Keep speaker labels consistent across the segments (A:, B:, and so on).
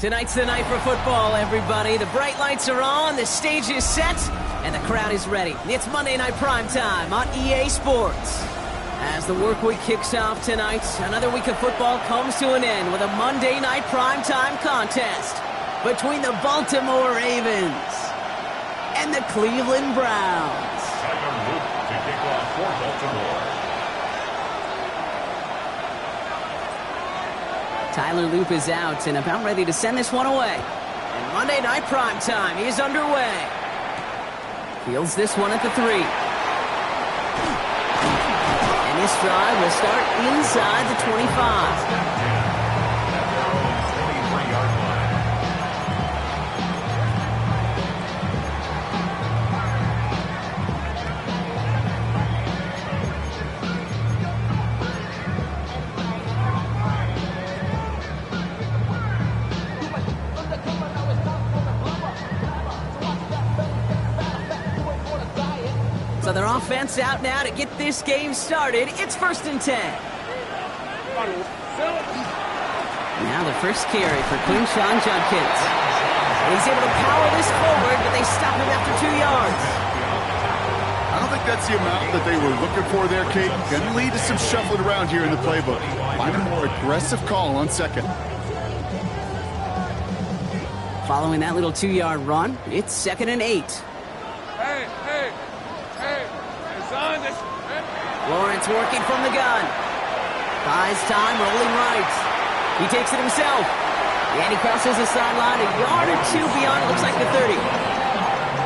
A: Tonight's the night for football, everybody. The bright lights are on, the stage is set, and the crowd is ready. It's Monday Night Primetime on EA Sports. As the work week kicks off tonight, another week of football comes to an end with a Monday Night Primetime contest between the Baltimore Ravens and the Cleveland Browns.
B: To kick off for Baltimore.
A: Tyler Loop is out and about ready to send this one away. And Monday Night Primetime is underway. Fields this one at the 3. And his drive will start inside the 25. So their offense out now to get this game started. It's 1st and 10. Now the first carry for Quinshon Judkins. He's able to power this forward, but they stop him after 2 yards.
C: I don't think that's the amount that they were looking for there, Kate. Going to lead to some shuffling around here in the playbook. Find a more aggressive call on second.
A: Following that little 2-yard run, it's 2nd and 8. Lawrence working from the gun. Buys time, rolling right. He takes it himself. And he crosses the sideline a yard or 2 beyond, it looks like the 30.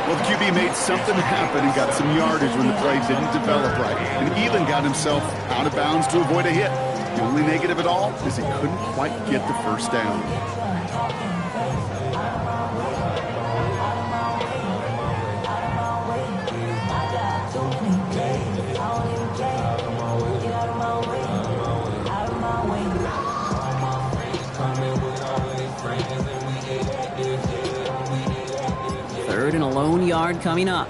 C: Well, the QB made something happen and got some yardage when the play didn't develop right. And even got himself out of bounds to avoid a hit. The only negative at all is he couldn't quite get the first down.
A: Third and a lone yard coming up.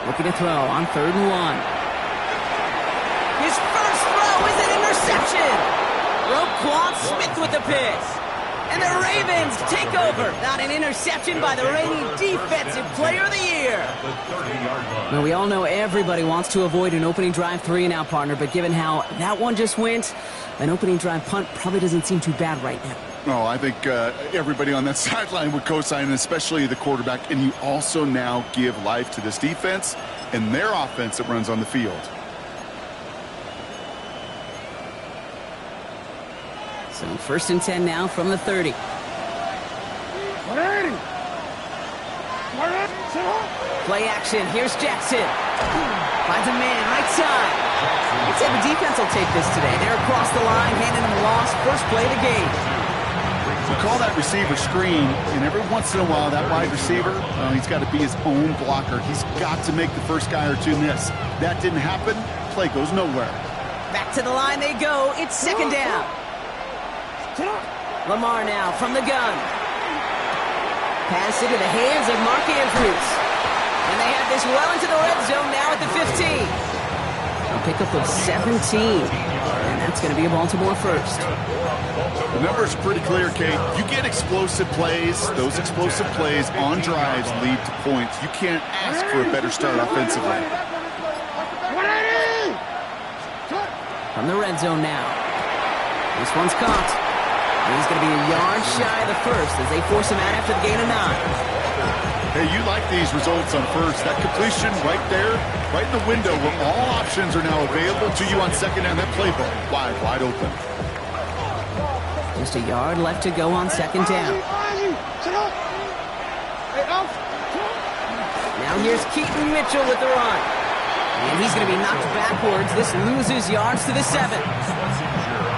A: Looking to throw on 3rd and 1. His first throw is an interception. Roquan Smith with the pick. And the Ravens take over. Not an interception by the reigning Defensive Player of the Year. Now, we all know everybody wants to avoid an opening drive 3-and-out, partner, but given how that one just went, an opening drive punt probably doesn't seem too bad right now.
C: No, I think everybody on that sideline would co-sign, especially the quarterback. And you also now give life to this defense and their offense that runs on the field.
A: So 1st and 10 now from the 30. Play action. Here's Jackson. Finds a man right side. I'd say the defense will take this today. They're across the line, handing him a loss. First play of the game.
C: We call that receiver screen, and every once in a while, that wide receiver, he's got to be his own blocker. He's got to make the first guy or 2 miss. That didn't happen. Play goes nowhere.
A: Back to the line they go. It's 2nd down. Lamar now from the gun. Pass into the hands of Mark Andrews. And they have this well into the red zone now at the 15. A pickup of 17. And that's going to be a Baltimore first.
C: The number's pretty clear, Kate. You get explosive plays. Those explosive plays on drives lead to points. You can't ask for a better start offensively.
A: From the red zone now. This one's caught. And he's going to be a yard shy of the first as they force him out after the gain of 9.
C: Hey, you like these results on first. That completion right there, right in the window where all options are now available to you on 2nd down. That playbook wide open.
A: Just a yard left to go on 2nd down. Now here's Keaton Mitchell with the run. And he's going to be knocked backwards. This loses yards to the 7.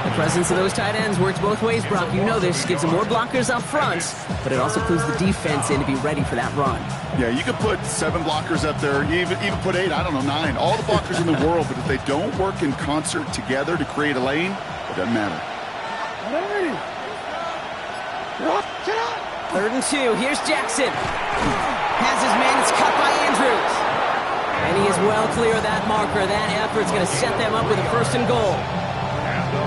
A: The presence of those tight ends works both ways, Brock. You know this. Gives them more blockers up front, but it also clues the defense in to be ready for that run.
C: Yeah, you could put 7 blockers up there, even put 8, I don't know, 9. All the blockers in the world, but if they don't work in concert together to create a lane, it doesn't matter.
A: 3rd and 2. Here's Jackson. Has his man. It's cut by Andrews. And he is well clear of that marker. That effort's going to set them up with a 1st and goal.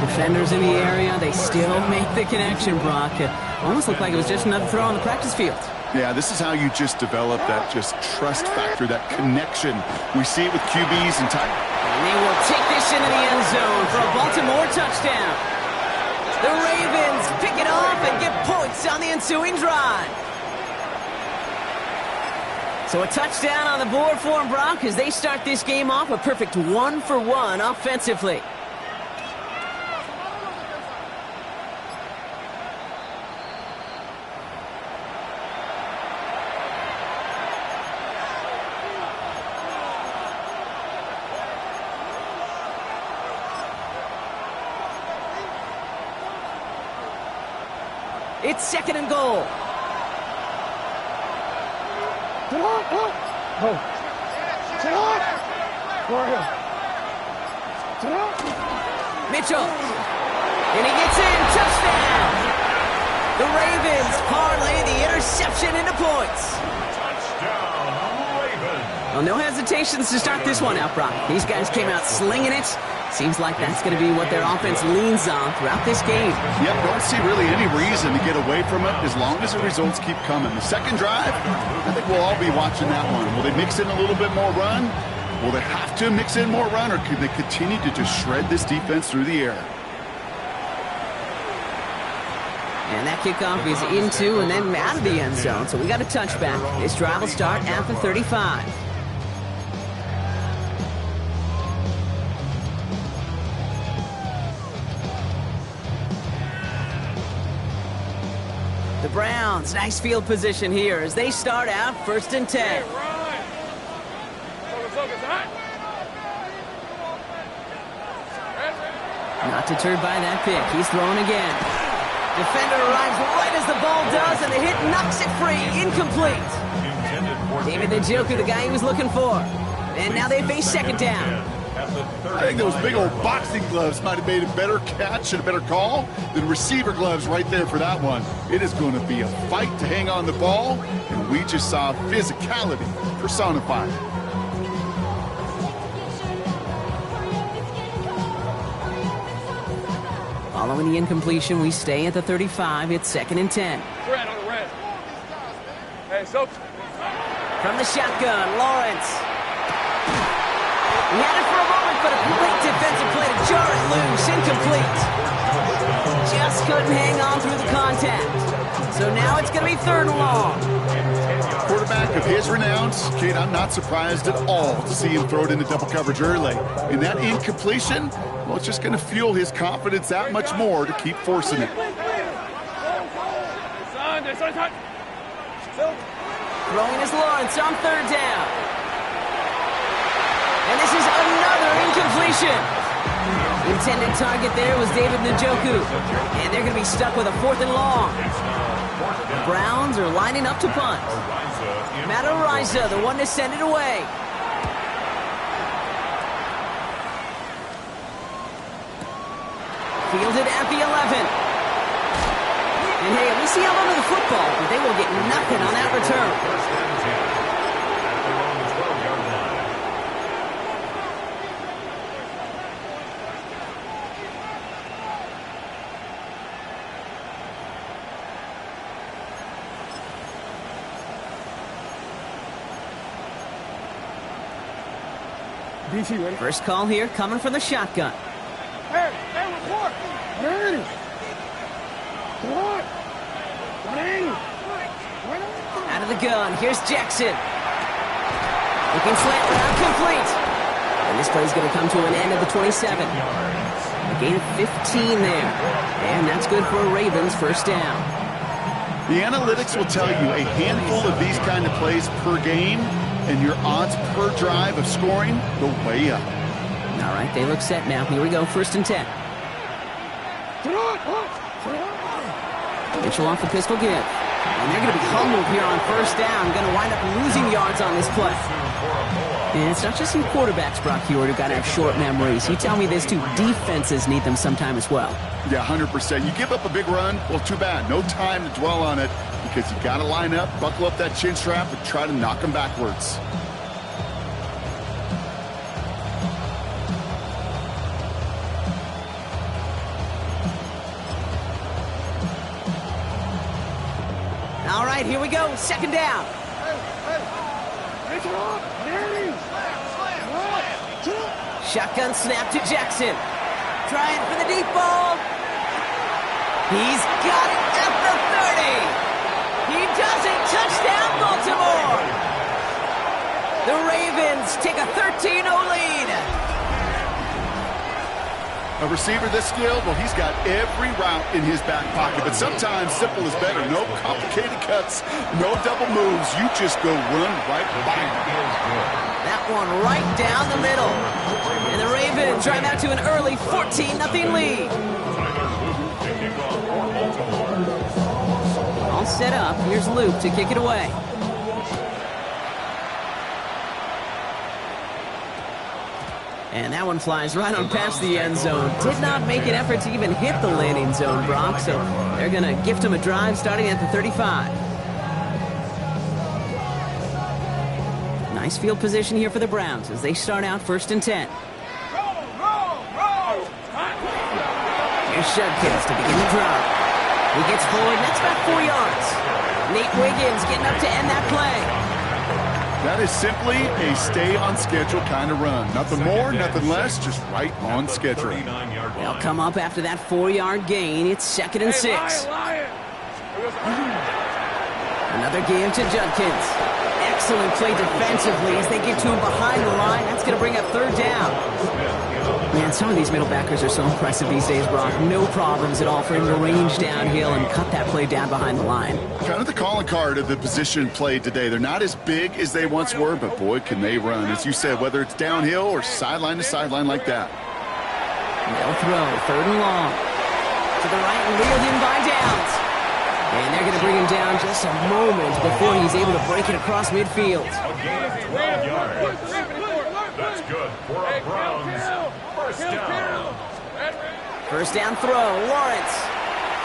A: Defenders in the area, they still make the connection, Brock. It almost looked like it was just another throw on the practice field.
C: Yeah, this is how you just develop that just trust factor, that connection. We see it with QBs and tight.
A: And they will take this into the end zone for a Baltimore touchdown. The Ravens pick it off and get points on the ensuing drive. So a touchdown on the board for them, Brock, as they start this game off a perfect 1-for-1 offensively. It's second and goal. Mitchell. And he gets in. Touchdown. The Ravens parlay the interception into points.
B: Touchdown, Ravens.
A: Well, no hesitations to start this one out, Brock. These guys came out slinging it. Seems like that's going to be what their offense leans on throughout this game.
C: Yep, don't see really any reason to get away from it as long as the results keep coming. The second drive, I think we'll all be watching that one. Will they mix in a little bit more run? Will they have to mix in more run, or can they continue to just shred this defense through the air?
A: And that kickoff is into and then out of the end zone. So we got a touchback. This drive will start at the 35. The Browns, nice field position here as they start out 1st and 10. Not deterred by that pick. He's throwing again. Defender arrives right as the ball does, and the hit knocks it free. Incomplete. David Njoku, the guy he was looking for. And now they face second down.
C: I think those big old boxing gloves might have made a better catch and a better call than receiver gloves right there for that one. It is going to be a fight to hang on the ball, and we just saw physicality personified.
A: Following the incompletion, we stay at the 35. It's 2nd and 10.
D: Red on the red. Hey, so
A: From the shotgun, Lawrence. He had it for a moment, but a great defensive play to jar it loose. Incomplete. Just couldn't hang on through the contact. So now it's going to be 3rd and long.
C: Quarterback of his renowns, Kate, I'm not surprised at all to see him throw it into double coverage early. And that incompletion, well, it's just going to fuel his confidence that much more to keep forcing it.
A: Throwing is Lawrence on 3rd down. And this is another incompletion. Intended target there was David Njoku. And they're going to be stuck with a 4th and long. The Browns are lining up to punt. Matt Ariza, the one to send it away. Fielded at the 11. And hey, at least he held onto the football, but they will get nothing on that return. First call here coming from the shotgun.
D: Hey, report.
A: Out of the gun, here's Jackson. Looking slant route, complete. And this play's going to come to an end at the 27. A gain of 15 there. And that's good for a Ravens 1st down.
C: The analytics will tell you a handful of these kind of plays per game, and your odds per drive of scoring go way up.
A: All right, they look set now. Here we go, 1st and 10. Mitchell off the pistol give. And they're going to be humbled here on 1st down. Going to wind up losing yards on this play. And it's not just some quarterbacks, Brock Hewitt, who got to have short memories. You tell me this too, defenses need them sometime as well.
C: Yeah, 100%. You give up a big run, well, too bad. No time to dwell on it because you got to line up, buckle up that chin strap, and try to knock them backwards.
A: right, here we go. Second down. Shotgun snap to Jackson. Trying for the deep ball. He's got it at the 30. He does it. Touchdown, Baltimore. The Ravens take a 13-0 lead.
C: A receiver this skilled, well, he's got every route in his back pocket, but sometimes simple is better. No complicated cuts, no double moves. You just go run right by him.
A: That one right down the middle. And the Ravens drive out to an early 14-0 lead. All set up. Here's Luke to kick it away. And that one flies right on past the end zone. Did not make an effort to even hit the landing zone, Brock, so they're going to gift him a drive starting at the 35. Nice field position here for the Browns as they start out 1st and 10. Here's Judkins to begin the drive. He gets forward, and that's about 4 yards. Nate Wiggins getting up to end that play.
C: That is simply a stay-on-schedule kind of run. Nothing more, nothing less, just right on schedule.
A: They'll come up after that 4-yard gain. It's 2nd and 6. Another give to Judkins. Excellent play defensively as they get to him behind the line. That's going to bring up 3rd down. Man, some of these middle backers are so impressive these days, Brock. No problems at all for him to range downhill and cut that play down behind the line.
C: Kind of the calling card of the position played today. They're not as big as they once were, but boy, can they run. As you said, whether it's downhill or sideline to sideline like that.
A: They'll throw 3rd and long. To the right and reel him by Downs. And they're going to bring him down just a moment before he's able to break it across midfield.
B: That's good for a Browns.
A: First down throw, Lawrence.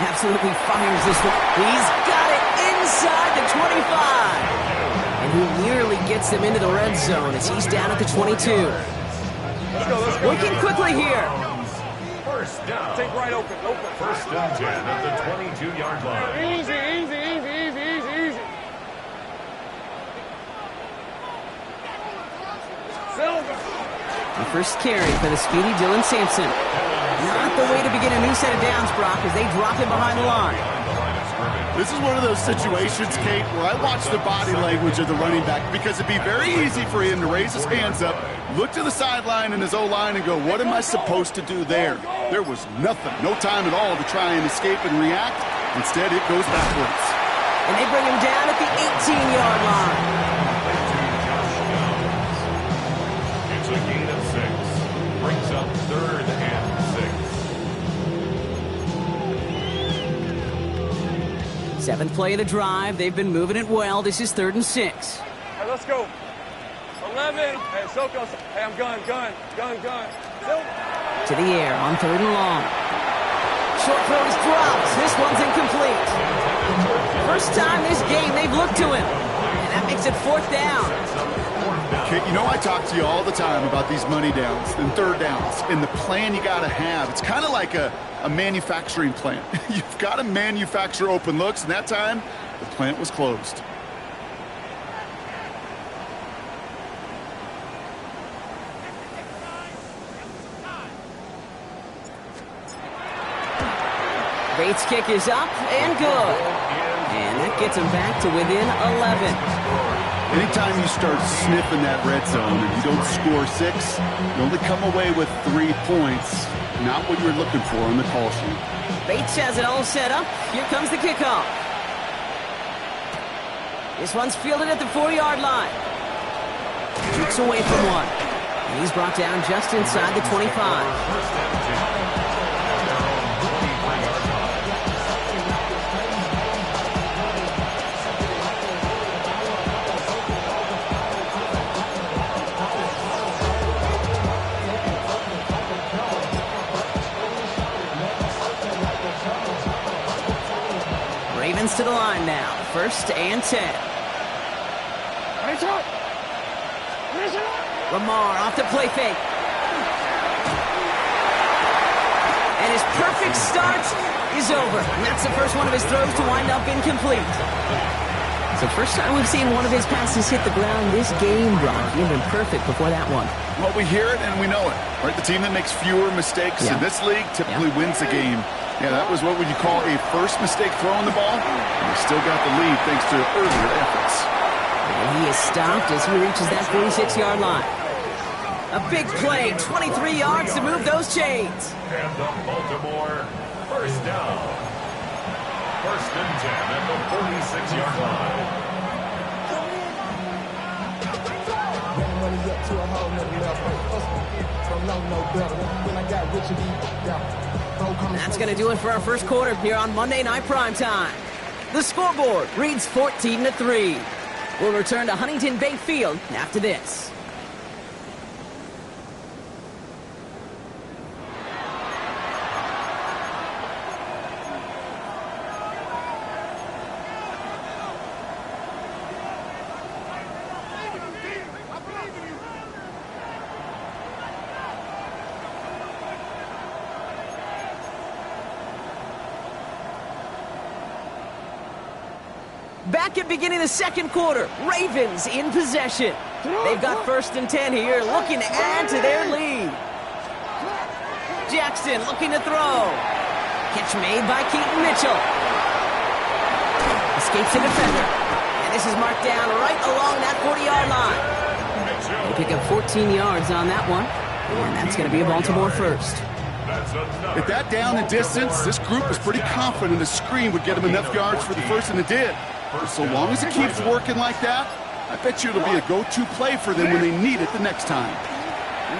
A: Absolutely fires this one. He's got it inside the 25. And he nearly gets them into the red zone as he's down at the 22. Working quickly here.
B: First down.
D: Take right open.
B: 1st and 10 at the 22-yard line.
D: Easy.
A: The first carry for the speedy Dylan Sampson. Not the way to begin a new set of downs, Brock, as they drop him behind the line.
C: This is one of those situations, Kate, where I watch the body language of the running back because it'd be very easy for him to raise his hands up, look to the sideline and his O-line and go, what am I supposed to do there? There was nothing, no time at all to try and escape and react. Instead, it goes backwards.
A: And they bring him down at the 18-yard line.
B: It's a gain of 6. Brings up 3rd and 6.
A: 7th play of the drive. They've been moving it well. This is 3rd and 6.
D: Hey, let's go. 11. Hey, Soko. Hey, I'm gun.
A: To the air on 3rd and long. Short throws drops. This one's incomplete. First time this game they've looked to him. And that makes it 4th down.
C: Kate, you know I talk to you all the time about these money downs and 3rd downs and the plan you got to have. It's kind of like a manufacturing plant. You've got to manufacture open looks, and that time the plant was closed.
A: Bates' kick is up and good. And that gets him back to within 11.
C: Anytime you start sniffing that red zone and you don't score 6, you only come away with 3 points. Not what you're looking for on the call sheet.
A: Bates has it all set up. Here comes the kickoff. This one's fielded at the 4-yard line. Jukes away from one. And he's brought down just inside the 25. Ravens to the line now. 1st and 10. Lamar off the play fake. And his perfect start is over. And that's the first one of his throws to wind up incomplete. So first time we've seen one of his passes hit the ground this game, Brock. He'd been perfect before that one.
C: Well, we hear it and we know it. Right? The team that makes fewer mistakes in this league typically wins the game. Yeah, that was what would you call a first mistake throwing the ball. And he still got the lead thanks to earlier efforts.
A: And he is stopped as he reaches that 46-yard line. A big play, 23 yards to move those chains.
B: And the Baltimore first down. First and 10 at the 46-yard line.
A: That's going to do it for our first quarter here on Monday Night Primetime. The scoreboard reads 14-3. We'll return to Huntington Bank Field after this. Back at beginning the second quarter, Ravens in possession. They've got first and 10 here, looking to add to their lead. Jackson looking to throw. Catch made by Keaton Mitchell. Escapes the defender. And this is marked down right along that 40-yard line. They pick up 14 yards on that one. And that's going to be a Baltimore first.
C: At that down and distance, this group was pretty confident a screen would get them enough yards for the first, and it did. So long as it keeps working like that, I bet you it'll be a go-to play for them when they need it the next time.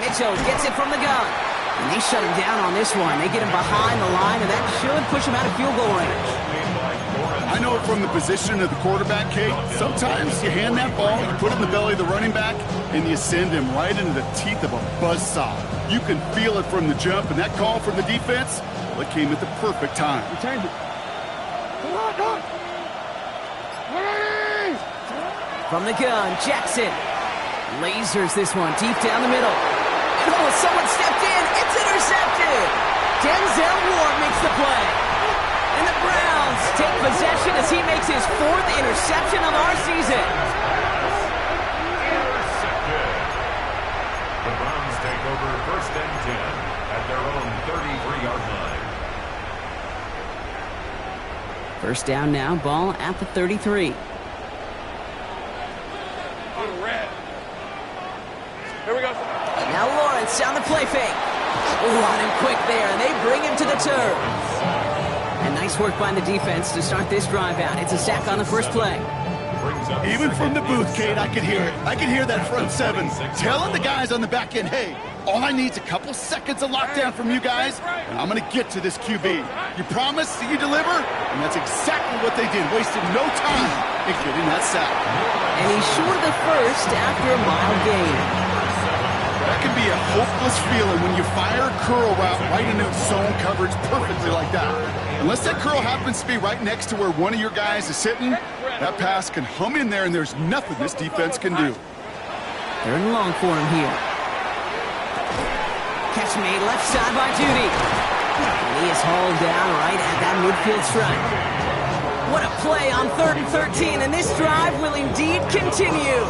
A: Mitchell gets it from the gun. And they shut him down on this one. They get him behind the line, and that should push him out of field goal range.
C: I know it from the position of the quarterback, Kate. Sometimes you hand that ball, you put it in the belly of the running back, and you send him right into the teeth of a buzzsaw. You can feel it from the jump, and that call from the defense, well, it came at the perfect time.
A: From the gun, Jackson lasers this one deep down the middle. And oh, someone stepped in. It's intercepted. Denzel Ward makes the play. And the Browns take possession as he makes his fourth interception of our season.
B: Intercepted. The Browns take over first and 10 at their own 33-yard line.
A: First down now, ball at the 33.
D: Here we go.
A: Now Lawrence on the play fake. Ooh, on him quick there, and they bring him to the turf. And nice work by the defense to start this drive out. It's a sack on the first play.
C: Even from the booth, Kate, I could hear it. I could hear that front seven telling the guys on the back end, hey, all I need is a couple seconds of lockdown from you guys, and I'm going to get to this QB. You promise that you deliver? And that's exactly what they did, wasting no time in getting that sack.
A: And he's short of the first after a mild gain.
C: That can be a hopeless feeling when you fire a curl route right into zone coverage perfectly like that. Unless that curl happens to be right next to where one of your guys is sitting, that pass can hum in there and there's nothing this defense can do.
A: Third and long for him here. Catch made left side by Judy. And he is hauled down right at that midfield stripe. What a play on 3rd and 13, and this drive will indeed continue.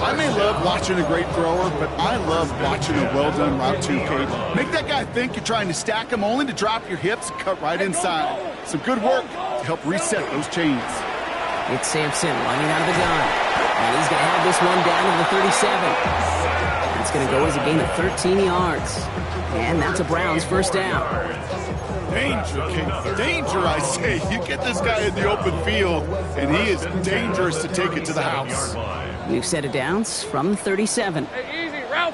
C: I may love watching a great thrower, but I love watching a well-done route too, Kate. Make that guy think you're trying to stack him only to drop your hips and cut right inside. Some good work to help reset those chains.
A: It's Sampson running out of the gun. And he's going to have this one down to the 37. It's going to go as a gain of 13 yards. And that's a Browns first down.
C: Danger, Kate. Danger, I say. You get this guy in the open field, and he is dangerous to take it to the house.
A: New set of downs from 37.
D: Hey, easy. Ralph.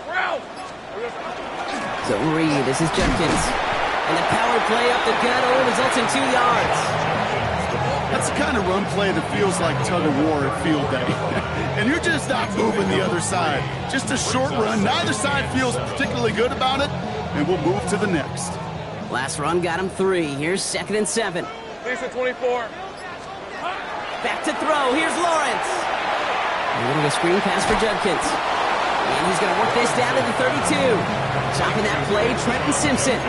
A: Zone read. This is Jenkins. And the power play up the gut only results in 2 yards.
C: That's the kind of run play that feels like tug-of-war at field day. And you're just not moving the other side. Just a short run. Neither side feels particularly good about it, and we'll move to the next.
A: Last run got him 3. Here's 2nd and 7.
D: Lisa 24.
A: Back to throw. Here's Lawrence. A little bit of screen pass for Judkins. And he's going to work this down to the 32. Chopping that play, Trenton Simpson.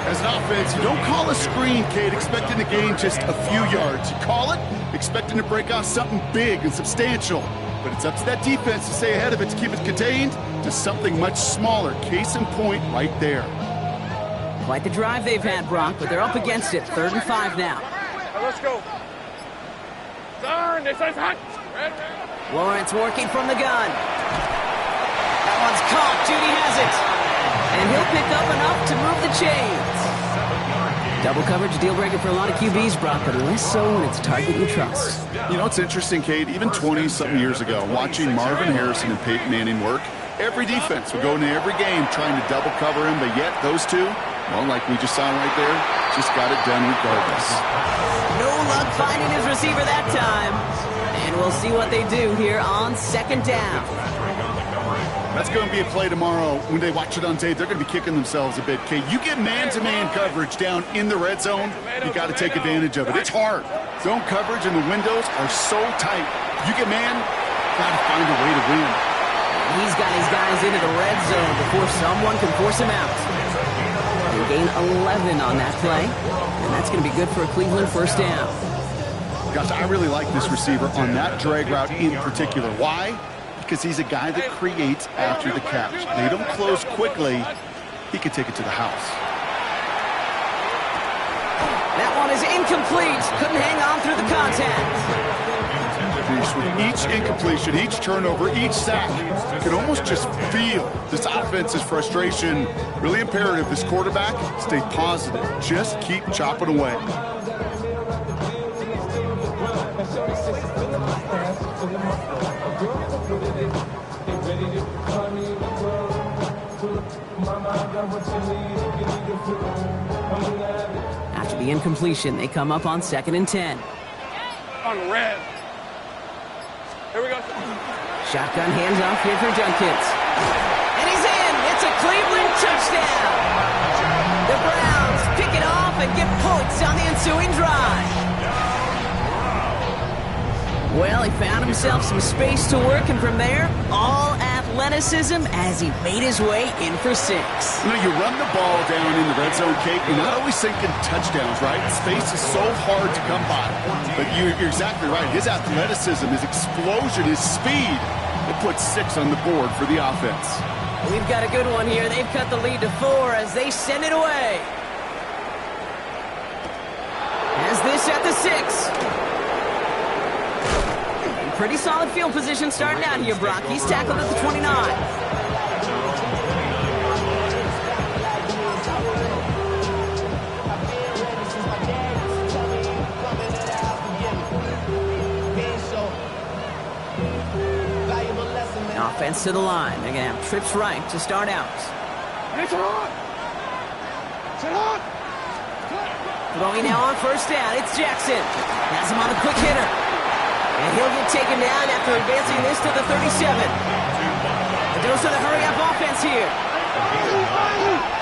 C: As an offense, you don't call a screen, Kate, expecting to gain just a few yards. You call it expecting to break off something big and substantial. But it's up to that defense to stay ahead of it, to keep it contained to something much smaller. Case in point right there.
A: Quite the drive they've had, Brock, but they're up against it. 3rd and 5 now.
D: Let's go.
A: Lawrence working from the gun. That one's caught. Judy has it. And he'll pick up enough to move the chains. Double coverage, deal breaker for a lot of QBs, Brock, but less so when it's a target you trust.
C: You know, it's interesting, Kate, even 20-something years ago, watching Marvin Harrison and Peyton Manning work, every defense would go into every game trying to double cover him, but yet those two, well, like we just saw right there, just got it done regardless.
A: No luck finding his receiver that time. And we'll see what they do here on 2nd down.
C: That's going to be a play tomorrow. When they watch it on tape, they're going to be kicking themselves a bit. Kate, you get man-to-man coverage down in the red zone, you got to take advantage of it. It's hard. Zone coverage and the windows are so tight. You get man, got to find a way to win.
A: He's got his guys into the red zone before someone can force him out. They gain 11 on that play, and that's going to be good for a Cleveland 1st down.
C: Gosh, I really like this receiver on that drag route in particular. Why? Because he's a guy that creates after the catch. They don't close quickly. He could take it to the house.
A: That one is incomplete. Couldn't hang on through the contact.
C: With each incompletion, each turnover, each sack, you can almost just feel this offense's frustration. Really imperative, this quarterback, stay positive. Just keep chopping away.
A: After the incompletion, they come up on 2nd and 10.
D: On red. Here we go.
A: Shotgun handoff here for Junkins. And he's in! It's a Cleveland touchdown! The Browns pick it off and get points on the ensuing drive. Well, he found himself some space to work, and from there, all athleticism as he made his way in for 6.
C: You know, you run the ball down in the red zone, Kate, you're not always thinking touchdowns, right? Space is so hard to come by. But you're exactly right. His athleticism, his explosion, his speed, it puts 6 on the board for the offense.
A: We've got a good one here. They've cut the lead to 4 as they send it away. As this at the 6. Pretty solid field position starting out here, Brock. He's tackled at the 29. Offense to the line. They're going to have trips right to start out. Throwing now on 1st down. It's Jackson. Has him on a quick hitter. And he'll get taken down after advancing this to the 37. A dose of the hurry-up offense here.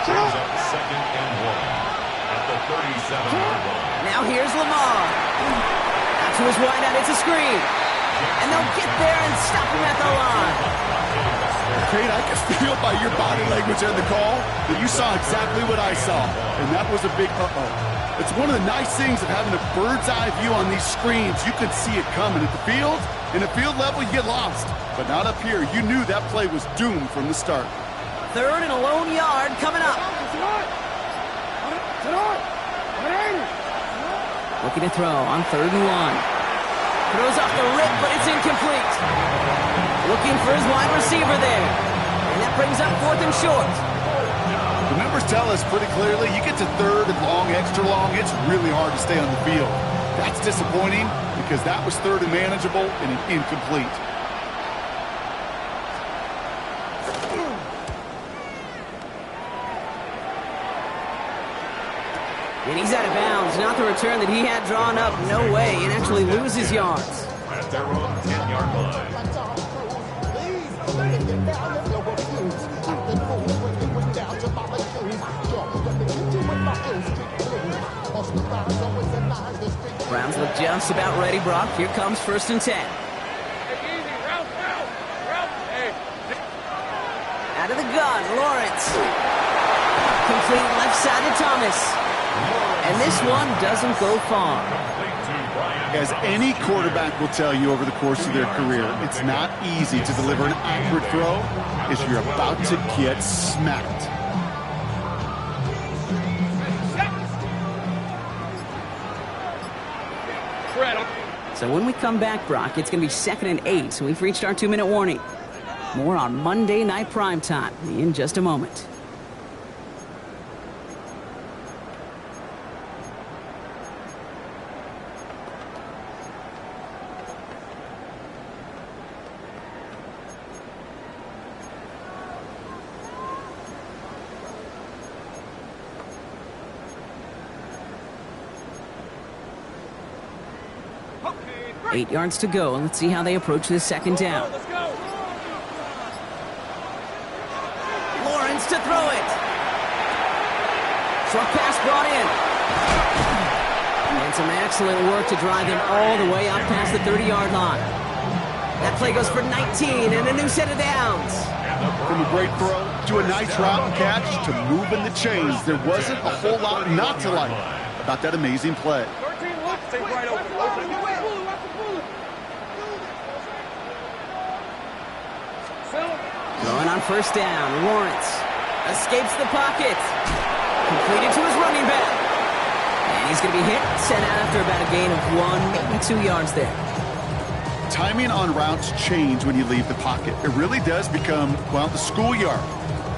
B: Brings up 2nd and 1 at the 37-yard line.
A: Now here's Lamar. Out to his wideout, it's a screen. And they'll get there and stop him at the line.
C: Kate, I can feel by your body language and the call that you saw exactly what I saw. And that was a big uh-oh. It's one of the nice things of having a bird's eye view on these screens. You could see it coming at the field. In the field level, you get lost. But not up here. You knew that play was doomed from the start.
A: 3rd and a lone yard coming up. Looking to throw on 3rd and 1. Throws off the rip, but it's incomplete. Looking for his wide receiver there. And that brings up 4th and short.
C: The numbers tell us pretty clearly, you get to 3rd and long, extra long, it's really hard to stay on the field. That's disappointing because that was 3rd and manageable and an incomplete.
A: And he's out of bounds. Not the return that he had drawn up. No way. And actually loses yards.
B: At their own 10-yard line. Browns look just about ready, Brock. Here comes 1st and 10. Out of the gun, Lawrence. Complete left side to Thomas. And this one doesn't go far.
C: As any quarterback will tell you over the course of their career, it's not easy to deliver an accurate throw as you're about to get smacked.
A: So when we come back, Brock, it's going to be 2nd and 8, so we've reached our 2-minute warning. More on Monday Night Primetime in just a moment.
D: Okay,
A: 8 yards to go. Let's see how they approach this 2nd down.
D: let's go.
A: Lawrence to throw it. Short pass brought in. And some excellent work to drive him all the way out past the 30-yard line. That play goes for 19 and a new set of downs.
C: From a great throw to a nice route and catch to moving the chains, there wasn't a whole lot not to like about that amazing play.
D: 13, look. Take right open.
A: Going on 1st down, Lawrence escapes the pocket. Completed to his running back. And he's going to be hit, sent out after about a gain of 1, maybe 2 yards there.
C: Timing on routes change when you leave the pocket. It really does become, well, the schoolyard.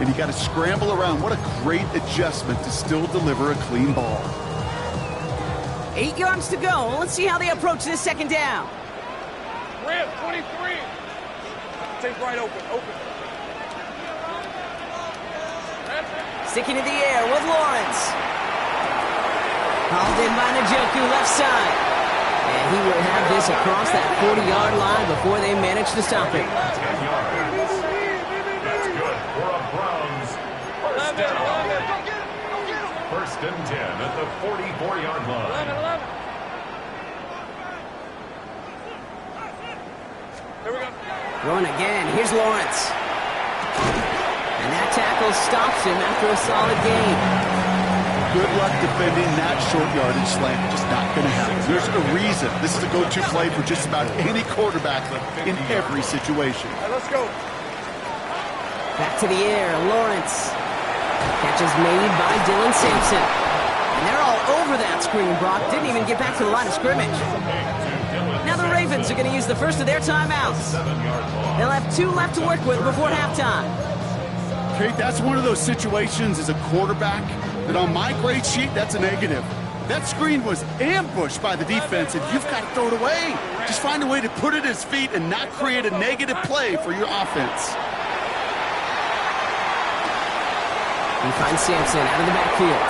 C: And you got to scramble around. What a great adjustment to still deliver a clean ball.
A: 8 yards to go. Let's see how they approach this 2nd down.
D: Red, 23. Take right open.
A: Sticking to the air with Lawrence. Hauled in by Njoku, left side. And he will have this across that 40-yard line before they manage to stop him.
B: 10 yards. That's good for a Browns first down. 1st and 10 at the 44-yard line.
D: 11. Here we go.
A: Throwing again. Here's Lawrence. And that tackle stops him after a solid gain.
C: Good luck defending that short yardage slant. Just not going to happen. There's a reason this is a go-to play for just about any quarterback in every situation.
D: All right, let's go.
A: Back to the air. Lawrence. Catch is made by Dylan Sampson. And they're all over that screen, Brock. Didn't even get back to the line of scrimmage. Now the Ravens are going to use the first of their timeouts. They'll have 2 left to work with before halftime.
C: Okay, that's one of those situations as a quarterback that on my grade sheet, that's a negative. That screen was ambushed by the defense, and you've got to throw it away. Just find a way to put it at his feet and not create a negative play for your offense.
A: He finds Sampson out of the backfield.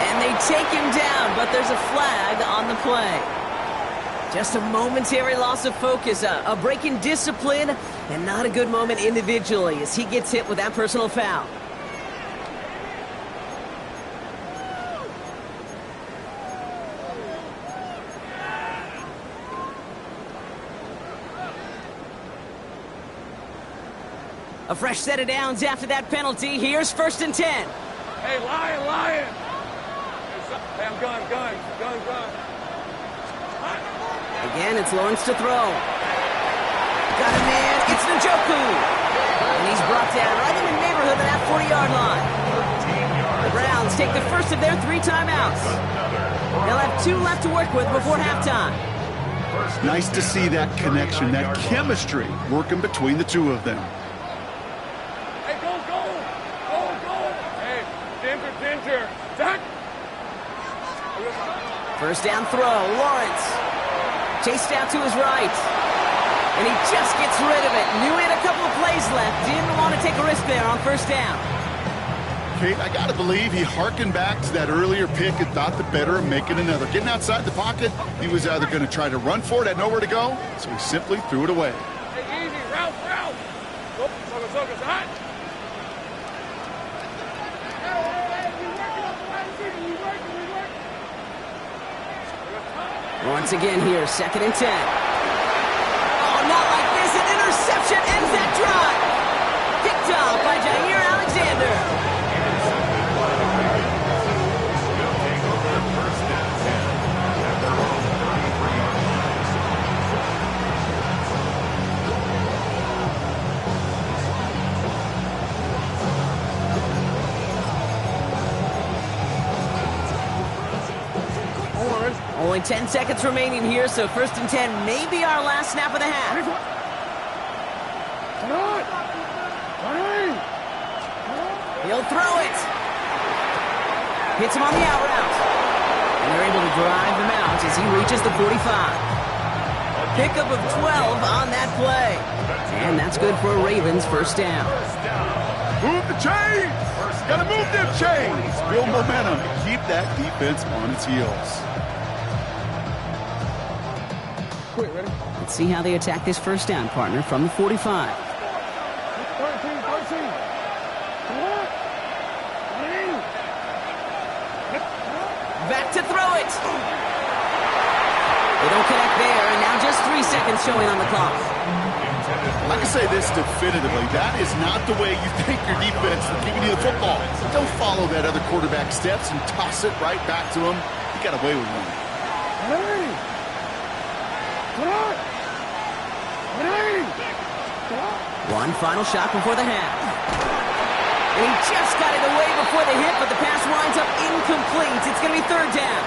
A: And they take him down, but there's a flag on the play. Just a momentary loss of focus, a break in discipline, and not a good moment individually as he gets hit with that personal foul. A fresh set of downs after that penalty. Here's 1st and 10.
D: Hey, Lion. Hey, I'm gun.
A: Again, it's Lawrence to throw. Got a man. It's Njoku. And he's brought down right in the neighborhood of that 40-yard line. The Browns take the first of their 3 timeouts. They'll have 2 left to work with before halftime.
C: Nice to see that connection, that chemistry working between the two of them.
D: Hey, go. Hey, Ginger. Zach.
A: 1st down throw. Lawrence. Chased out to his right. And he just gets rid of it. Knew he had a couple of plays left. Didn't want to take a risk there on 1st down.
C: Kate, I got to believe he harkened back to that earlier pick and thought the better of making another. Getting outside the pocket, he was either going to try to run for it, had nowhere to go, so he simply threw it away.
D: Hey, easy. Route. Soka, hot.
A: Once again here, 2nd and 10. Oh, not like this. An interception ends that drive. Picked off by Jair Alexander. Only 10 seconds remaining here, so 1st and 10 may be our last snap of the half. He'll throw it. Hits him on the out route. And they're able to drive him out as he reaches the 45. Pickup of 12 on that play. And that's good for a Ravens 1st down.
C: Move the chains! Gotta move them chains! Build momentum and keep that defense on its heels.
A: Let's see how they attack this 1st down, partner, from the 45. Back to throw it. They don't connect there, and now just 3 seconds showing on the clock.
C: I can say this definitively. That is not the way you think your defense is giving you the football. Don't follow that other quarterback steps and toss it right back to him. You got away with one.
A: One final shot before the half. And he just got it away before the hit, but the pass winds up incomplete. It's going to be 3rd down.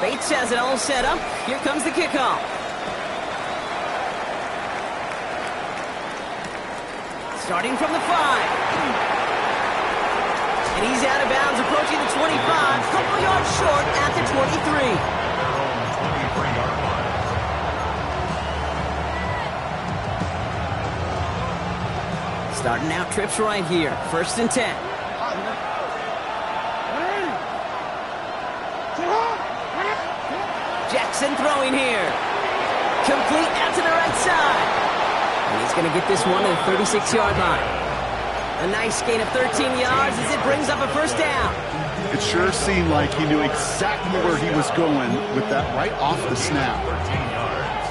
A: Bates has it all set up. Here comes the kickoff. Starting from the 5. And he's out of bounds, approaching the 25. Couple yards short at the 23. Starting out trips right here. 1st and 10. Jackson throwing here. Complete out to the right side. And he's going to get this one to the 36-yard line. A nice gain of 13 yards as it brings up a 1st down.
C: It sure seemed like he knew exactly where he was going with that right off the snap.
B: 13 yards.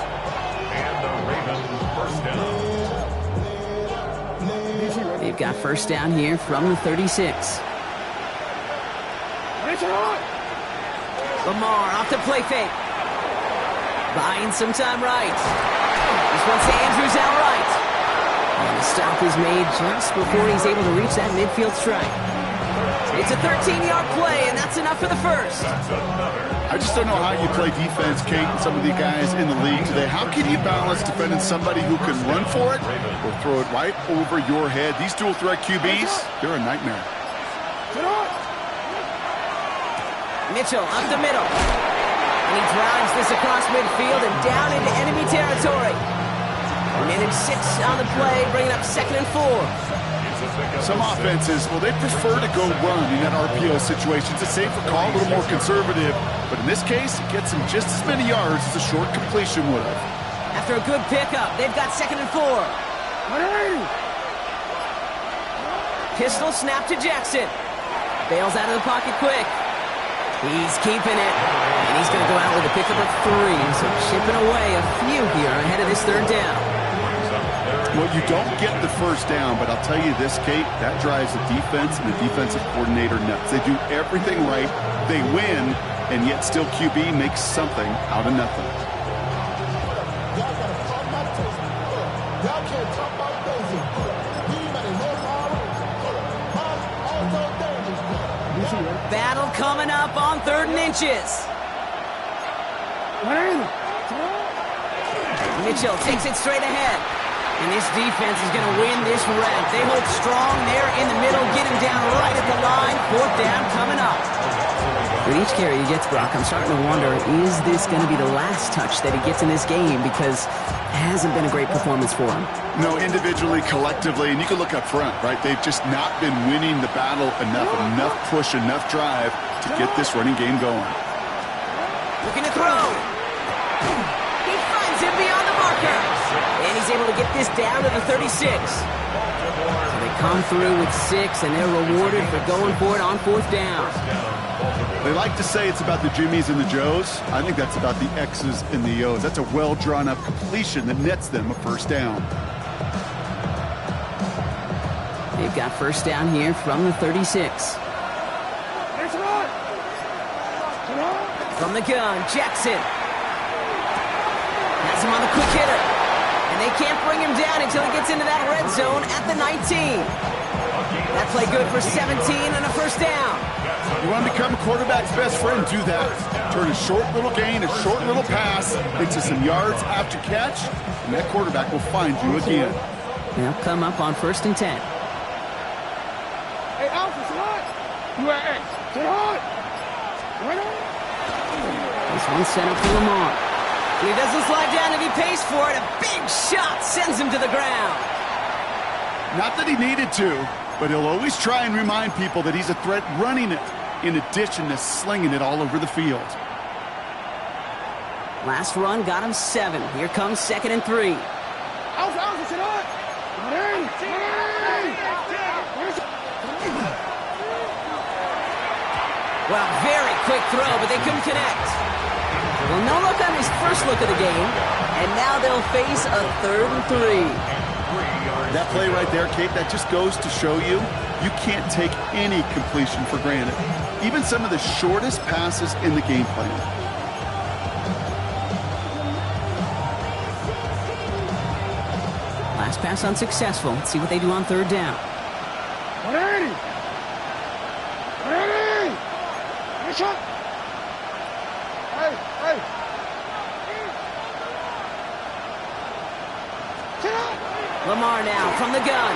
B: And the Ravens 1st down.
A: They've got 1st down here from the 36. Lamar off to play fake. Buying some time right. This one's to Andrews out right. And the stop is made just before he's able to reach that midfield strike. It's a 13-yard play, and that's enough for the 1st.
C: I just don't know how you play defense, Kate, and some of the guys in the league today. How can you balance defending somebody who can run for it or throw it right over your head? These dual-threat QBs, they're a nightmare.
A: Mitchell up the middle. And he drives this across midfield and down into enemy territory. Minute 6 on the play, bringing up 2nd and 4.
C: Some offenses, well, they prefer to go run in that RPO situation. It's a safer call, a little more conservative. But in this case, it gets him just as many yards as a short completion would have.
A: After a good pickup, they've got 2nd and 4. Pistol snap to Jackson. Bails out of the pocket quick. He's keeping it. And he's going to go out with a pickup of 3. So chipping away a few here ahead of this 3rd down.
C: Well, you don't get the 1st down, but I'll tell you this, Kate, that drives the defense and the defensive coordinator nuts. They do everything right. They win, and yet still QB makes something out of nothing.
A: Battle coming up on 3rd and inches. Mitchell takes it straight ahead. And this defense is going to win this round. They hold strong there in the middle, get him down right at the line. 4th down coming up. With each carry he gets, Brock, I'm starting to wonder, is this going to be the last touch that he gets in this game? Because it hasn't been a great performance for him.
C: No, individually, collectively, and you can look up front, right? They've just not been winning the battle enough push, enough drive to get this running game going.
A: Looking to throw. He finds him beyond the marker. And he's able to get this down to the 36. So they come through with 6, and they're rewarded for going for it on 4th down.
C: They like to say it's about the Jimmies and the Joes. I think that's about the X's and the O's. That's a well-drawn-up completion that nets them a 1st down.
A: They've got 1st down here from the 36. From the gun, Jackson. Has him on the quick hitter. And they can't bring him down until he gets into that red zone at the 19. That play good for 17 and a first down.
C: You want to become a quarterback's best friend, do that. Turn a short little gain, a short little pass into some yards after catch, and that quarterback will find you again.
A: They'll come up on 1st and 10.
D: Hey, Alpha, sit hot. You are X. Sit hot.
A: This one sent up for Lamar. And he doesn't slide down and he pays for it. A big shot sends him to the ground.
C: Not that he needed to, but he'll always try and remind people that he's a threat running it, in addition to slinging it all over the field.
A: Last run got him 7. Here comes 2nd and 3.
D: Alpha, sit hot.
A: Well, very quick throw, but they couldn't connect. Well, no look on his first look of the game, and now they'll face a 3rd and 3.
C: That play right there, Kate, that just goes to show you, you can't take any completion for granted. Even some of the shortest passes in the game plan.
A: Last pass unsuccessful. Let's see what they do on 3rd down.
D: 180. 180. Nice shot. Hey. Sit up.
A: Lamar now from the gun.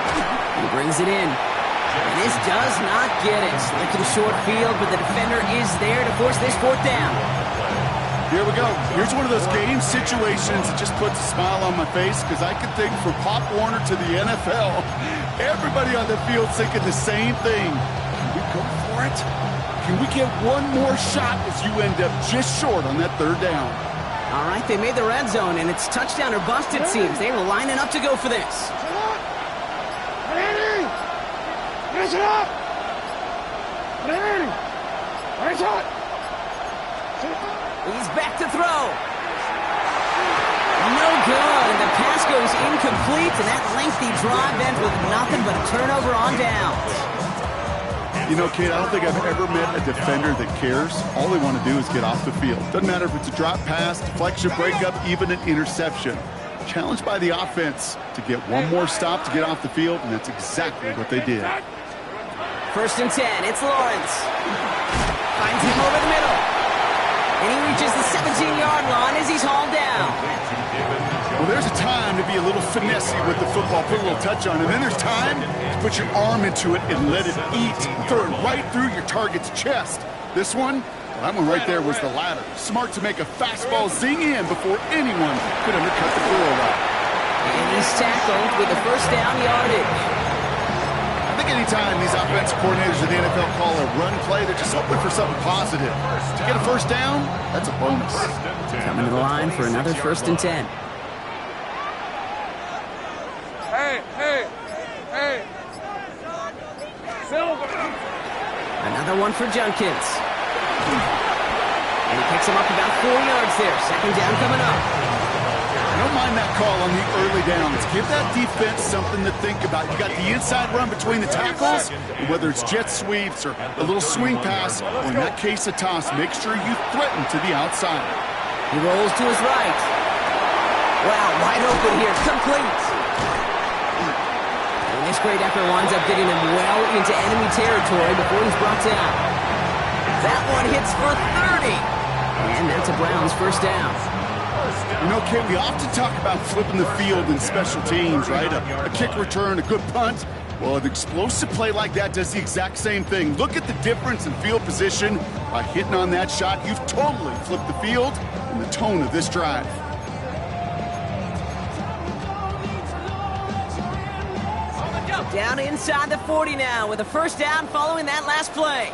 A: He brings it in. And this does not get it. Selected a short field, but the defender is there to force this 4th down.
C: Here we go. Here's one of those game situations that just puts a smile on my face, because I can think from Pop Warner to the NFL, everybody on the field thinking the same thing. Can we go for it? Can we get one more shot as you end up just short on that 3rd down?
A: All right, they made the red zone, and it's touchdown or bust, it seems. They were lining up to go for this.
D: Finish it up! 180! Finish it!
A: He's back to throw. No good, and the pass goes incomplete, and that lengthy drive ends with nothing but a turnover on downs.
C: You know, Kate, I don't think I've ever met a defender that cares. All they want to do is get off the field. Doesn't matter if it's a drop pass, deflection, breakup, even an interception. Challenged by the offense to get one more stop to get off the field, and that's exactly what they did.
A: 1st and 10, it's Lawrence. Finds him over the middle. And he reaches the 17-yard line as he's hauled down.
C: Well, there's a time to be a little finessey with the football, put a little touch on it. And then there's time to put your arm into it and let it eat. Throw it right through your target's chest. This one, well, that one right there was the latter. Smart to make a fastball zing in before anyone could undercut the throw route.
A: And he's tackled with the 1st down yardage.
C: I think anytime these offensive coordinators in the NFL call a run play, they're just hoping for something positive. To get a 1st down, that's a bonus.
A: Coming to the line for another 1st and 10.
D: Hey. Silver.
A: Another one for Junkins. And he picks him up about 4 yards there. 2nd down coming up.
C: I don't mind that call on the early downs. Give that defense something to think about. You got the inside run between the tackles, and whether it's jet sweeps or a little swing pass, or in that case a toss, make sure you threaten to the outside.
A: He rolls to his right. Wow, wide open here, complete. And this great effort winds up getting him well into enemy territory before he's brought down. That one hits for 30. And that's a Browns 1st down.
C: You know, Kate, we often talk about flipping the field in special teams, right? A kick return, a good punt. Well, an explosive play like that does the exact same thing. Look at the difference in field position. By hitting on that shot, you've totally flipped the field and the tone of this drive.
A: Down inside the 40 now with a 1st down following that last play.